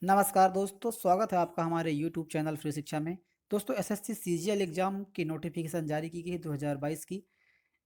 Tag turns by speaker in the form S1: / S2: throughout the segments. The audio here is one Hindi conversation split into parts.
S1: नमस्कार दोस्तों, स्वागत है आपका हमारे यूट्यूब चैनल फ्री शिक्षा में। दोस्तों, एसएससी सीजीएल एग्जाम की नोटिफिकेशन जारी की गई है 2022 की।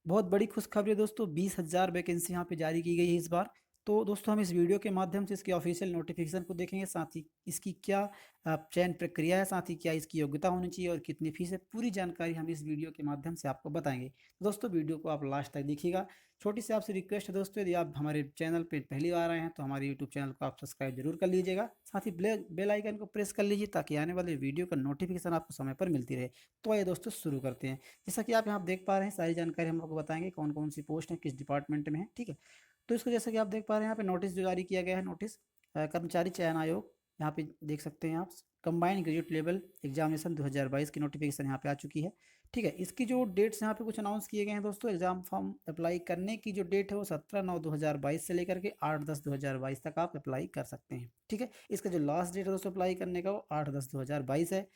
S1: बहुत बड़ी खुशखबरी है दोस्तों, 20,000 वैकेंसी यहाँ पे जारी की गई है इस बार। तो दोस्तों, हम इस वीडियो के माध्यम से इसकी ऑफिशियल नोटिफिकेशन को देखेंगे, साथ ही इसकी क्या चयन प्रक्रिया है, साथ ही क्या इसकी योग्यता होनी चाहिए और कितनी फीस है, पूरी जानकारी हम इस वीडियो के माध्यम से आपको बताएंगे। तो दोस्तों, वीडियो को आप लास्ट तक देखिएगा। छोटी सी आपसे रिक्वेस्ट है दोस्तों, यदि आप हमारे चैनल पर पहली बार आए हैं तो हमारे यूट्यूब चैनल को आप सब्सक्राइब जरूर कर लीजिएगा। साथ ही बेल आइकन को प्रेस कर लीजिए ताकि आने वाले वीडियो का नोटिफिकेशन आपको समय पर मिलती रहे। तो आइए दोस्तों, शुरू करते हैं। जैसा कि आप यहाँ देख पा रहे हैं, सारी जानकारी हम आपको बताएंगे, कौन कौन सी पोस्ट है, किस डिपार्टमेंट में है। ठीक है, तो इसको जैसा कि आप देख पा रहे हैं, यहाँ पे नोटिस जो जारी किया गया है, नोटिस कर्मचारी चयन आयोग, यहाँ पे देख सकते हैं आप। कंबाइंड ग्रेजुएट लेवल एग्जामिनेशन 2022 की नोटिफिकेशन यहाँ पे आ चुकी है। ठीक है, इसकी जो डेट्स यहाँ पे कुछ अनाउंस किए गए हैं दोस्तों। एग्जाम फॉर्म अप्लाई करने की जो डेट है वो 17/9/2022 से लेकर के 8/10/2022 तक आप अप्लाई कर सकते हैं। ठीक है, इसका जो लास्ट डेट है दोस्तों अप्लाई करने का, वो 8/10/2022 है।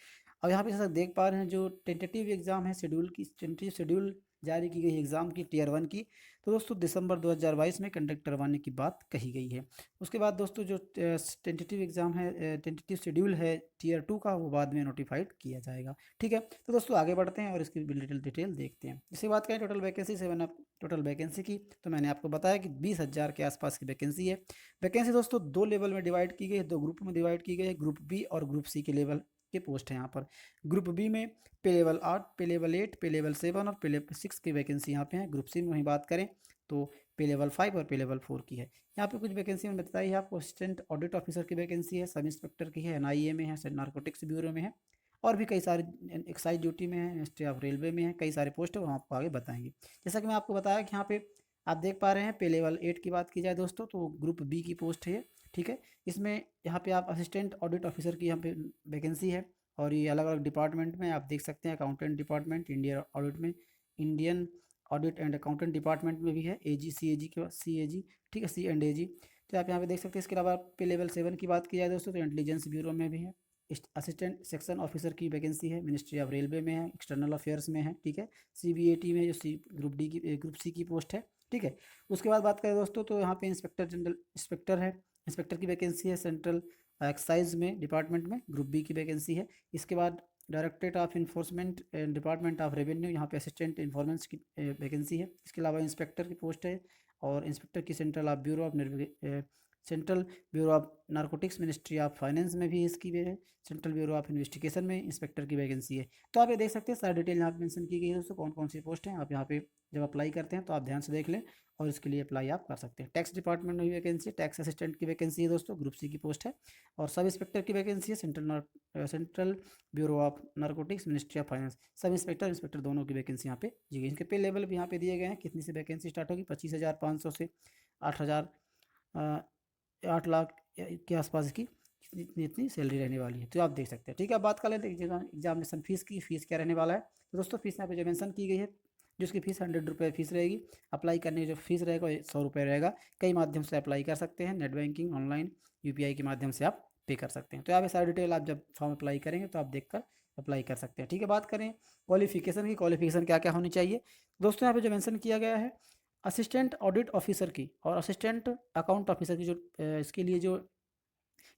S1: अब यहाँ पे जैसा देख पा रहे हैं, जो टेंटेटिव एग्जाम है, शेड्यूल की टेंटेटिव शेड्यूल जारी की गई एग्जाम की टीयर 1 की, तो दोस्तों दिसंबर 2022 में कंडक्ट करवाने की बात कही गई है। उसके बाद दोस्तों जो टेंटेटिव एग्जाम है, टेंटेटिव शेड्यूल है टीयर 2 का, वो बाद में नोटिफाइड किया जाएगा। ठीक है, तो दोस्तों आगे बढ़ते हैं और इसकी डिटेल देखते हैं। इसके बात करें टोटल वैकेंसी से, मैंने टोटल वैकेंसी की तो मैंने आपको बताया कि 20,000 के आसपास की वैकेंसी है। वैकेंसी दोस्तों दो लेवल में डिवाइड की गई है, दो ग्रुप में डिवाइड की गई है। ग्रुप बी और ग्रुप सी के लेवल के पोस्ट है यहाँ पर। ग्रुप बी में पे लेवल 8, पे लेवल 8, पे लेवल 7 और पे लेवल 6 की वैकेंसी यहाँ पे है। ग्रुप सी में वही बात करें तो पे लेवल 5 और पे लेवल 4 की है। यहाँ पे कुछ वैकेंसी मैंने बताई है आपको। असिस्टेंट ऑडिट ऑफिसर की वैकेंसी है, सब इंस्पेक्टर की है, एनआईए में है, नारकोटिक्स ब्यूरो में है, और भी कई सारे एक्साइज ड्यूटी में है, मिनिस्ट्री ऑफ रेलवे में है, कई सारे पोस्ट है, वो हम आपको आगे बताएंगे। जैसा कि मैं आपको बताया कि यहाँ पे आप देख पा रहे हैं, पे लेवल 8 की बात की जाए दोस्तों तो ग्रुप बी की पोस्ट है ये। ठीक है, इसमें यहाँ पे आप असिस्टेंट ऑडिट ऑफिसर की यहाँ पे वैकेंसी है, और ये अलग अलग डिपार्टमेंट में आप देख सकते हैं। अकाउंटेंट डिपार्टमेंट, इंडिया ऑडिट में, Indian audit and accountant department में भी है, एजी सी ए जी के सी ए जी, ठीक है, सी एंड ए जी। तो आप यहाँ पे देख सकते हैं। इसके अलावा पे लेवल 7 की बात की जाए दोस्तों तो इंटेलिजेंस ब्यूरो में भी है। असिस्टेंट सेक्शन ऑफिसर की वैकेंसी है, मिनिस्ट्री ऑफ रेलवे में है, एक्सटर्नल अफेयर्स में है। ठीक है, सीबीएटी में जो सी ग्रुप डी की ग्रुप सी की पोस्ट है। ठीक है, उसके बाद बात करें दोस्तों तो यहाँ पे इंस्पेक्टर जनरल इंस्पेक्टर है, इंस्पेक्टर की वैकेंसी है सेंट्रल एक्साइज में डिपार्टमेंट में, ग्रुप बी की वैकेंसी है। इसके बाद directorate of enforcement and department of revenue, यहाँ पे असिस्टेंट इन्फॉर्मेंस की वैकेंसी है। इसके अलावा इंस्पेक्टर की पोस्ट है, और इंस्पेक्टर की central of bureau of central bureau of narcotics, ministry of finance में भी इसकी है। सेंट्रल ब्यूरो ऑफ इन्वेस्टिगेशन में इंस्पेक्टर की वैकेंसी है। तो आप ये देख सकते हैं, सारी डिटेल यहाँ पे मेंशन की गई है दोस्तों, कौन कौन सी पोस्ट हैं। आप यहाँ पे जब अप्लाई करते हैं तो आप ध्यान से देख लें, और इसके लिए अप्लाई आप कर सकते हैं। टैक्स डिपार्टमेंट में भी वैकेंसी है, टैक्स असिस्टेंट की वैकेंसी है दोस्तों, ग्रुप सी की पोस्ट है। और सब इंस्पेक्टर की वैकेंसी है, central bureau of narcotics, ministry of finance, sub inspector inspector दोनों की वैकेंसी यहाँ पे दी गई। इनके पे लेवल भी यहाँ पे दिए गए हैं, कितनी से वैकेंसी स्टार्ट होगी, 25,500 से 8,000 8 लाख के आसपास की इतनी इतनी सैलरी रहने वाली है। तो आप देख सकते हैं। ठीक है, अब बात कर लेते हैं एग्जामिनेशन फीस की, फीस क्या रहने वाला है। तो दोस्तों, फीस यहाँ पे जो मेंशन की गई है, जिसकी फीस 100 रुपये फीस रहेगी। अप्लाई करने की जो फीस रहेगा वो 100 रुपये रहेगा। कई माध्यम से अप्लाई कर सकते हैं, नेट बैंकिंग, ऑनलाइन, यूपीआई के माध्यम से आप पे कर सकते हैं। तो यहाँ पे सारी डिटेल आप जब फॉर्म अप्लाई करेंगे तो आप देख कर अप्लाई कर सकते हैं। ठीक है, बात करें क्वालिफिकेशन की, क्वालिफिकेशन क्या क्या होनी चाहिए दोस्तों। यहाँ पे जो मेंशन किया गया है, असिस्टेंट ऑडिट ऑफिसर की और असिस्टेंट अकाउंट ऑफिसर की जो इसके लिए जो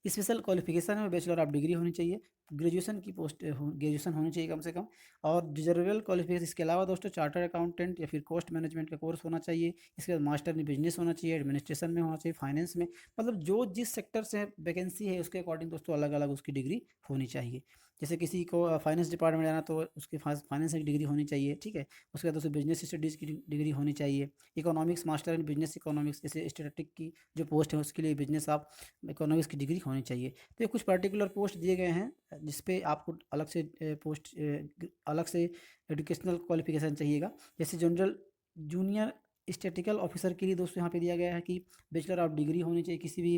S1: स्पेशल क्वालिफिकेशन है, बैचलर ऑफ डिग्री होनी चाहिए, ग्रेजुएशन की पोस्ट ग्रेजुएशन होनी चाहिए कम से कम। और डिजर्वेबल क्वालिफिकेशन, इसके अलावा दोस्तों चार्टर्ड अकाउंटेंट या फिर कॉस्ट मैनेजमेंट का कोर्स होना चाहिए। इसके बाद मास्टर इन बिजनेस होना चाहिए, एडमिनिस्ट्रेशन में होना चाहिए, फाइनेंस में, मतलब जो जिस सेक्टर से वैकेंसी है उसके अकॉर्डिंग दोस्तों अलग अलग उसकी डिग्री होनी चाहिए। जैसे किसी को फाइनेंस डिपार्टमेंट जाना तो उसकी फाइनेंस की डिग्री होनी चाहिए। ठीक है, उसके बाद दोस्तों बिजनेस स्टडीज़ की डिग्री होनी चाहिए। Economics, master in business economics, जैसे स्टैटिस्टिक की जो पोस्ट है उसके लिए बिजनेस ऑफ इकोनॉमिक्स की डिग्री होनी चाहिए। तो ये कुछ पर्टिकुलर पोस्ट दिए गए हैं जिस पे आपको अलग से पोस्ट अलग से एजुकेशनल क्वालिफिकेशन चाहिएगा। जैसे जनरल जूनियर स्टैटिकल ऑफिसर के लिए दोस्तों यहाँ पे दिया गया है कि बैचलर ऑफ डिग्री होनी चाहिए किसी भी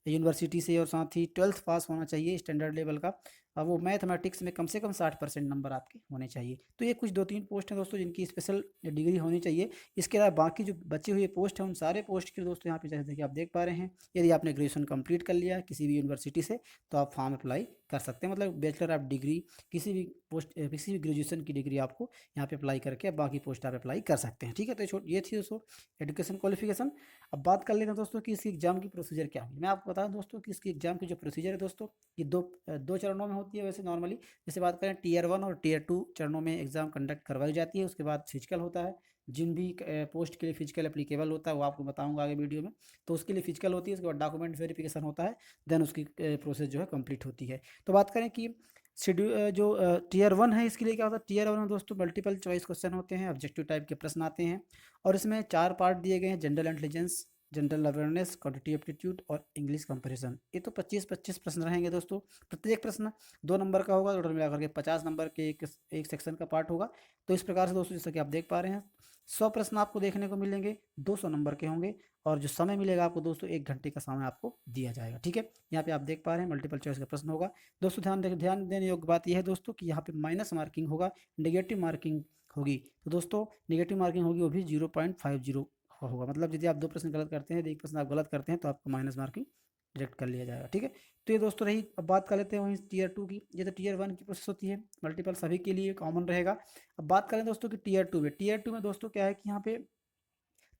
S1: यूनिवर्सिटी से, और साथ ही 12th पास होना चाहिए स्टैंडर्ड लेवल का। वो मैथमेटिक्स में कम से कम 60% नंबर आपके होने चाहिए। तो ये कुछ 2-3 पोस्ट हैं दोस्तों जिनकी स्पेशल डिग्री होनी चाहिए। इसके अलावा बाकी जो बचे हुए पोस्ट हैं उन सारे पोस्ट के लिए दोस्तों यहाँ पे जैसे कि आप देख पा रहे हैं, यदि आपने ग्रेजुएशन कंप्लीट कर लिया है किसी भी यूनिवर्सिटी से तो आप फॉर्म अप्लाई कर सकते हैं। मतलब बैचलर ऑफ डिग्री किसी भी पोस्ट किसी भी ग्रेजुएशन की डिग्री आपको यहाँ पे अप्लाई करके बाकी पोस्ट आप अप्लाई कर सकते हैं। ठीक है, तो ये थी दोस्तों एजुकेशन क्वालिफिकेशन। अब बात कर लेते हैं दोस्तों कि इसकी एग्जाम की प्रोसीजर क्या होगी। मैं आपको बता दूं दोस्तों कि इसकी एग्जाम की जो प्रोसीजर है दोस्तों ये दो चरणों में होती है वैसे नॉर्मली। जैसे बात करें टीयर 1 और टीयर 2 चरणों में एग्जाम कंडक्ट करवाई जाती है। उसके बाद फिजिकल होता है, जिन भी पोस्ट के लिए फिजिकल एप्लीकेबल होता है वो आपको बताऊंगा आगे वीडियो में। तो उसके लिए फिजिकल होती है, उसके बाद डॉक्यूमेंट वेरिफिकेशन होता है, देन उसकी प्रोसेस जो है कंप्लीट होती है। तो बात करें कि शेड्यूल जो टीयर 1 है इसके लिए क्या होता है। टीयर 1 में दोस्तों मल्टीपल चॉइस क्वेश्चन होते हैं, ऑब्जेक्टिव टाइप के प्रश्न आते हैं और इसमें 4 पार्ट दिए गए हैं, general intelligence, general awareness, quantitative aptitude और इंग्लिश कंपैरिजन। ये तो 25-25 प्रश्न रहेंगे दोस्तों। प्रत्येक प्रश्न 2 नंबर का होगा, टोटल मिलाकर के 50 नंबर के एक सेक्शन का पार्ट होगा। तो इस प्रकार से दोस्तों जैसा कि आप देख पा रहे हैं 100 प्रश्न आपको देखने को मिलेंगे, 200 नंबर के होंगे और जो समय मिलेगा आपको दोस्तों 1 घंटे का समय आपको दिया जाएगा। ठीक है, यहाँ पे आप देख पा रहे हैं मल्टीपल चॉइस का प्रश्न होगा दोस्तों। ध्यान देने योग्य बात यह है दोस्तों कि यहाँ पे माइनस मार्किंग होगा, नेगेटिव मार्किंग होगी। तो दोस्तों नेगेटिव मार्किंग होगी वो भी 0.50 होगा। मतलब यदि आप 2 प्रश्न गलत करते हैं, यदि 1 प्रश्न आप गलत करते हैं तो आपको माइनस मार्किंग डिडक्ट कर लिया जाएगा। ठीक है, तो ये दोस्तों रही। अब बात कर लेते हैं वहीं टीयर 2 की। ये तो टीयर 1 की प्रोसेस होती है, मल्टीपल सभी के लिए कॉमन रहेगा। अब बात करें दोस्तों कि टीयर 2 में, टीयर 2 में दोस्तों क्या है कि यहाँ पे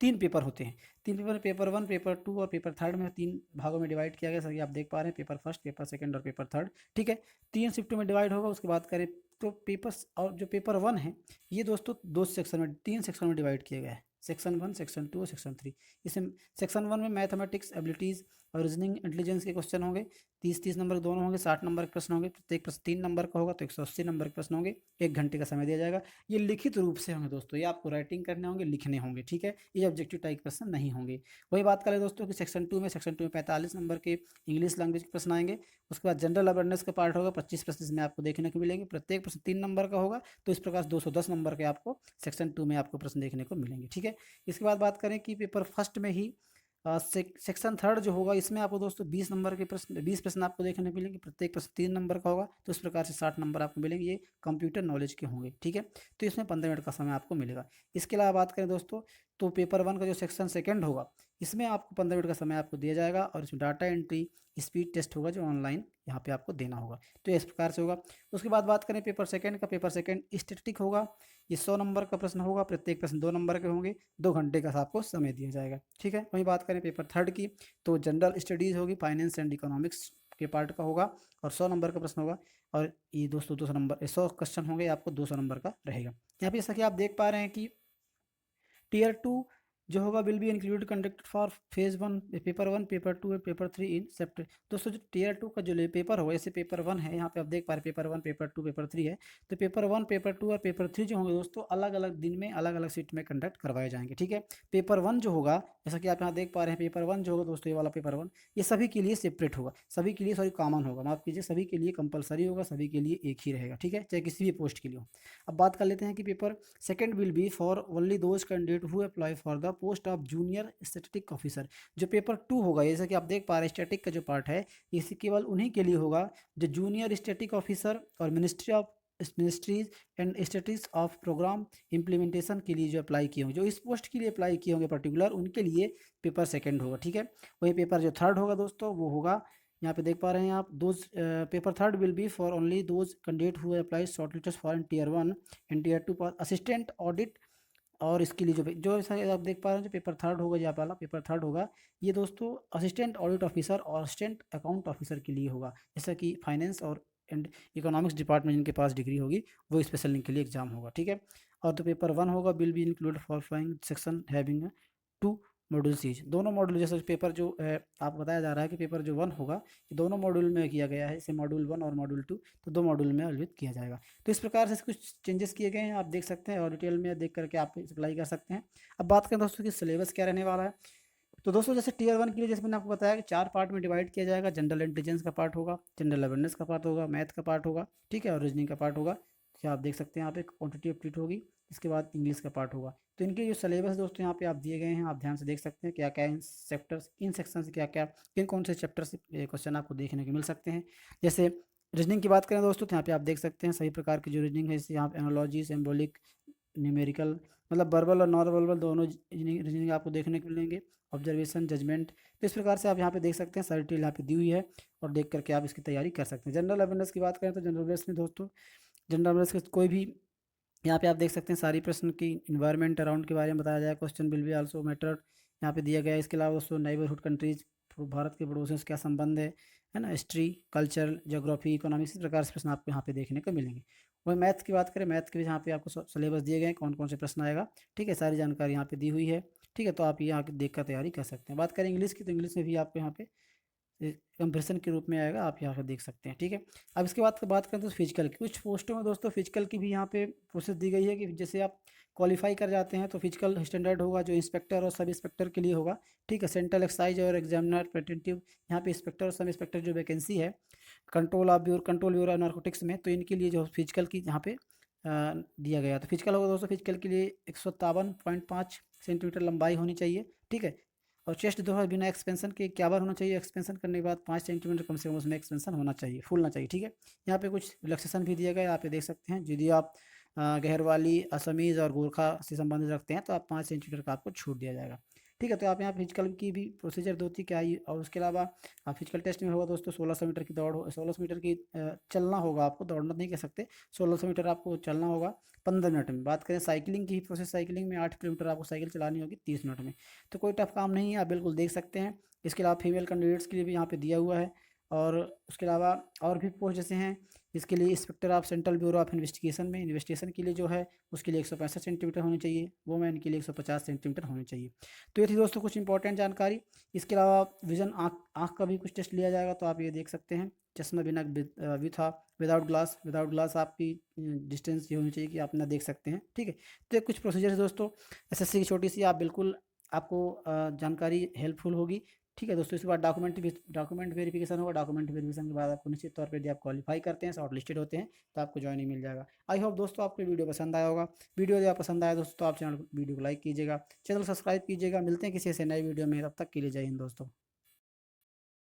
S1: 3 पेपर होते हैं। 3 पेपर, पेपर 1, पेपर 2 और पेपर 3 में 3 भागों में डिवाइड किया गया। सभी आप देख पा रहे हैं, पेपर फर्स्ट, पेपर सेकंड और पेपर थर्ड। ठीक है, 3 शिफ्टों में डिवाइड होगा। उसके बाद करें तो पेपर्स और जो पेपर 1 है ये दोस्तों 2 सेक्शन में 3 सेक्शन में डिवाइड किया गया है, सेक्शन 1, सेक्शन 2 और सेक्शन 3। इसमें सेक्शन 1 में मैथमेटिक्स एबिलिटीज़ और रीजनिंग इंटेलिजेंस के क्वेश्चन होंगे। 30-30 नंबर दोनों होंगे, 60 नंबर के प्रश्न होंगे। प्रत्येक प्रश्न 3 नंबर का होगा तो 180 नंबर के प्रश्न होंगे। 1 घंटे का समय दिया जाएगा। ये लिखित रूप से होंगे दोस्तों, ये आपको राइटिंग करने होंगे, लिखने होंगे। ठीक है, ये ऑब्जेक्टिव टाइप क्वेश्चन नहीं होंगे। वही बात करें दोस्तों कि सेक्शन 2 में 45 नंबर के इंग्लिश लैंग्वेज के प्रश्न आएंगे। उसके बाद जनरल अवेयरनेस का पार्ट होगा, 25 प्रश्न इसमें आपको देखने को मिलेंगे। प्रत्येक प्रश्न 3 नंबर का होगा तो इस प्रकार 210 नंबर के आपको सेक्शन 2 में आपको प्रश्न देखने को मिलेंगे। ठीक है, इसके बाद बात करें कि पेपर फर्स्ट में ही सेक्शन 3 जो होगा इसमें आपको दोस्तों 20 नंबर के प्रश्न 20 प्रश्न आपको देखने को मिलेंगे। प्रत्येक प्रश्न 3 नंबर का होगा तो इस प्रकार से 60 नंबर आपको मिलेंगे। ये कंप्यूटर नॉलेज के होंगे। ठीक है, तो इसमें 15 मिनट का समय आपको मिलेगा। इसके अलावा बात करें दोस्तों तो पेपर 1 का जो सेक्शन सेकंड होगा इसमें आपको 15 मिनट का समय आपको दिया जाएगा और इसमें डाटा एंट्री स्पीड टेस्ट होगा जो ऑनलाइन यहाँ पे आपको देना होगा। तो इस प्रकार से होगा। उसके बाद बात करें पेपर सेकंड का, पेपर सेकंड स्टैटिस्टिक होगा। ये 100 नंबर का प्रश्न होगा, प्रत्येक प्रश्न 2 नंबर के होंगे, 2 घंटे का आपको समय दिया जाएगा। ठीक है, वहीं बात करें पेपर थर्ड की तो जनरल स्टडीज़ होगी, फाइनेंस एंड इकोनॉमिक्स के पार्ट का होगा और 100 नंबर का प्रश्न होगा। और ये दोस्तों 200 नंबर 100 क्वेश्चन होंगे, आपको 200 नंबर का रहेगा। यहाँ पे जैसा कि आप देख पा रहे हैं कि टीयर 2 जो होगा will be include conducted for phase 1, paper 1, paper 2 और पेपर 3 इन सेप्ट। दोस्तों जो टीयर 2 का जो पेपर होगा, जैसे पेपर 1 है यहाँ पे आप देख पा रहे हैं पेपर 1, पेपर 2, पेपर 3 है। तो पेपर 1, पेपर 2 और पेपर 3 जो होंगे दोस्तों अलग अलग दिन में अलग अलग सीट में कंडक्ट करवाए जाएंगे। ठीक है, पेपर 1 जो होगा जैसा कि आप यहाँ देख पा रहे हैं पेपर 1 जो होगा दोस्तों ये वाला पेपर 1 ये सभी के लिए सेपरेट होगा, सभी के लिए सॉरी कॉमन होगा, माफ कीजिए, सभी के लिए कंपलसरी होगा, सभी के लिए एक ही रहेगा। ठीक है, चाहे किसी भी पोस्ट के लिए हो। अब बात कर लेते हैं कि paper second will be for only those candidate who apply for the post of junior statistic officer. जो पेपर 2 होगा जैसा कि आप देख पा रहे हैं स्टैटिक का जो पार्ट है इसे केवल उन्हीं के लिए होगा जो जूनियर स्टैटिक ऑफिसर और ministries and statistics of programme implementation के लिए जो अप्लाई किए होंगे, जो इस पोस्ट के लिए अप्लाई किए होंगे पर्टिकुलर उनके लिए पेपर सेकंड होगा। ठीक है, वही पेपर जो थर्ड होगा दोस्तों वो होगा यहाँ पे देख पा रहे हैं आप those paper third will be for only those candidate who apply shortlisted for in tier 1 and tier 2 assistant audit. और इसके लिए जो ऐसा आप देख पा रहे हैं जो पेपर थर्ड होगा, यहाँ वाला पेपर थर्ड होगा ये दोस्तों असिस्टेंट ऑडिट ऑफिसर और असिस्टेंट अकाउंट ऑफिसर के लिए होगा। जैसा कि फाइनेंस और एंड इकोनॉमिक्स डिपार्टमेंट जिनके पास डिग्री होगी वो स्पेशल लिंक के लिए एग्जाम होगा। ठीक है, और तो पेपर 1 होगा will be include for flying section having 2 modules. दोनों मॉड्यूल जैसे पेपर जो आपको बताया जा रहा है कि पेपर जो 1 होगा ये दोनों मॉड्यूल में किया गया है, जैसे मॉड्यूल 1 और मॉड्यूल 2 तो 2 मॉड्यूल में आयोजित किया जाएगा। तो इस प्रकार से कुछ चेंजेस किए गए हैं, आप देख सकते हैं और डिटेल में देख करके आप अप्लाई कर सकते हैं। अब बात करें दोस्तों कि सिलेबस क्या रहने वाला है। तो दोस्तों जैसे टीयर 1 के लिए जैसे मैंने आपको बताया कि 4 पार्ट में डिवाइड किया जाएगा। जनरल इंटेलिजेंस का पार्ट होगा, जनरल अवेयरनेस का पार्ट होगा, मैथ का पार्ट होगा, ठीक है, और रीजनिंग का पार्ट होगा। क्या आप देख सकते हैं यहाँ पे क्वांटिटी एप्टीट्यूड होगी, इसके बाद इंग्लिश का पार्ट होगा। तो इनके जो सिलेबस दोस्तों यहाँ पे आप दिए गए हैं, आप ध्यान से देख सकते हैं क्या क्या इन सेक्टर्स इन सेक्शन से क्या क्या किन कौन से चैप्टर से क्वेश्चन आपको देखने को मिल सकते हैं। जैसे रीजनिंग की बात करें दोस्तों तो यहाँ पे आप देख सकते हैं सभी प्रकार की जो रीजनिंग है, इससे यहाँ पे एनालॉजी, सिंबॉलिक, न्यूमेरिकल, मतलब वर्बल और नॉन वर्बल दोनों रीजनिंग आपको देखने को मिलेंगे। ऑब्जर्वेशन, जजमेंट, तो इस प्रकार से आप यहाँ पे देख सकते हैं सारी डिटेल यहाँ पे दी हुई है और देख करके आप इसकी तैयारी कर सकते हैं। जनरल अवेयरनेस की बात करें तो जनरल अवेयरनेस में दोस्तों, जनरल अवेयरनेस के कोई भी यहाँ पे आप देख सकते हैं सारी प्रश्न की इन्वायरमेंट अराउंड के बारे में बताया जाए। Question will be also matter यहाँ पे दिया गया है। इसके अलावा दोस्तों नेबरहुड कंट्रीज, भारत के पड़ोसियों से क्या संबंध है ना, हिस्ट्री, कल्चर, ज्योग्राफी, इकोनॉमिक्स, इस प्रकार से प्रश्न आपको यहाँ पे देखने को मिलेंगे। वही मैथ की बात करें, मैथ के भी यहाँ पे आपको सिलेबस दिए गए हैं, कौन कौन से प्रश्न आएगा, ठीक है, सारी जानकारी यहाँ पे दी हुई है। ठीक है, तो आप यहाँ देख कर तैयारी कर सकते हैं। बात करें इंग्लिश की, तो इंग्लिश में भी आपको यहाँ पे कंप्रेशन के रूप में आएगा, आप यहाँ पे देख सकते हैं। ठीक है, अब इसके बाद बात करें तो फिजिकल की, कुछ पोस्टों में दोस्तों फिजिकल की भी यहाँ पे प्रोसेस दी गई है कि जैसे आप क्वालिफाई कर जाते हैं तो फिजिकल स्टैंडर्ड होगा जो इंस्पेक्टर और सब इंस्पेक्टर के लिए होगा। ठीक है, सेंट्रल एक्साइज और एग्जामिनर प्रिवेंटिव, यहाँ पे इंस्पेक्टर और सब इंस्पेक्टर जो वैकेंसी है, कंट्रोल ब्यूरो नारकोटिक्स में, तो इनके लिए जो फिजिकल की यहाँ पे दिया गया। तो फिजिकल होगा दोस्तों, फिजिकल के लिए 157.5 सेंटीमीटर लंबाई होनी चाहिए। ठीक है, और चेस्ट जो है बिना एक्सपेंशन के 51 होना चाहिए। एक्सपेंशन करने के बाद 5 सेंटीमीटर कम से कम उसमें एक्सपेंशन होना चाहिए, फूलना चाहिए। ठीक है, यहाँ पे कुछ रिलैक्सेशन भी दिया गया है, यहाँ पे देख सकते हैं। यदि आप गहरवाली, असमीज़ और गोरखा से संबंधित रखते हैं तो आप 5 सेंटीमीटर का आपको छूट दिया जाएगा। ठीक है, तो आप यहाँ फिजिकल की भी प्रोसीजर दो थी क्या, और उसके अलावा फिजिकल टेस्ट में होगा दोस्तों 1600 मीटर की दौड़, 1600 मीटर की चलना होगा आपको, दौड़ना नहीं कह सकते, 1600 मीटर आपको चलना होगा 15 मिनट में। बात करें साइकिलिंग की प्रोसेस, साइकिलिंग में 8 किलोमीटर आपको साइकिल चलानी होगी 30 मिनट में। तो कोई टफ काम नहीं है, आप बिल्कुल देख सकते हैं। इसके अलावा फीमेल कैंडिडेट्स के लिए भी यहाँ पे दिया हुआ है। और उसके अलावा और भी पोस्ट जैसे हैं, इसके लिए inspector of central bureau of investigation में, इन्वेस्टिगेशन के लिए जो है उसके लिए 165 सेंटीमीटर होनी चाहिए, वुमेन के लिए 150 सेंटीमीटर होनी चाहिए। तो ये थी दोस्तों कुछ इंपॉर्टेंट जानकारी। इसके अलावा विजन, आँख आँख का भी कुछ टेस्ट लिया जाएगा, तो आप ये देख सकते हैं। चश्मा बिना, विदाउट ग्लास, आपकी डिस्टेंस ये होनी चाहिए कि आप ना देख सकते हैं। ठीक है, तो ये कुछ प्रोसीजर है दोस्तों एसएससी की छोटी सी, आप बिल्कुल आपको जानकारी हेल्पफुल होगी। ठीक है दोस्तों, इसके बाद डॉक्यूमेंट वेरिफिकेशन होगा। डॉक्यूमेंट वेरिफिकेशन के बाद आपको निश्चित तौर पर यदि आप क्वालिफाई करते हैं, शॉर्ट लिस्टेड होते हैं, तो आपको ज्वाइनिंग मिल जाएगा। आई होप दोस्तों आपको वीडियो पसंद आया होगा। वीडियो यदि आप पसंद आया दोस्तों तो आप वीडियो को लाइक कीजिएगा, चैनल सब्सक्राइब कीजिएगा। मिलते हैं किसी ऐसे नए वीडियो में, तब तक के लिए जय हिंद दोस्तों।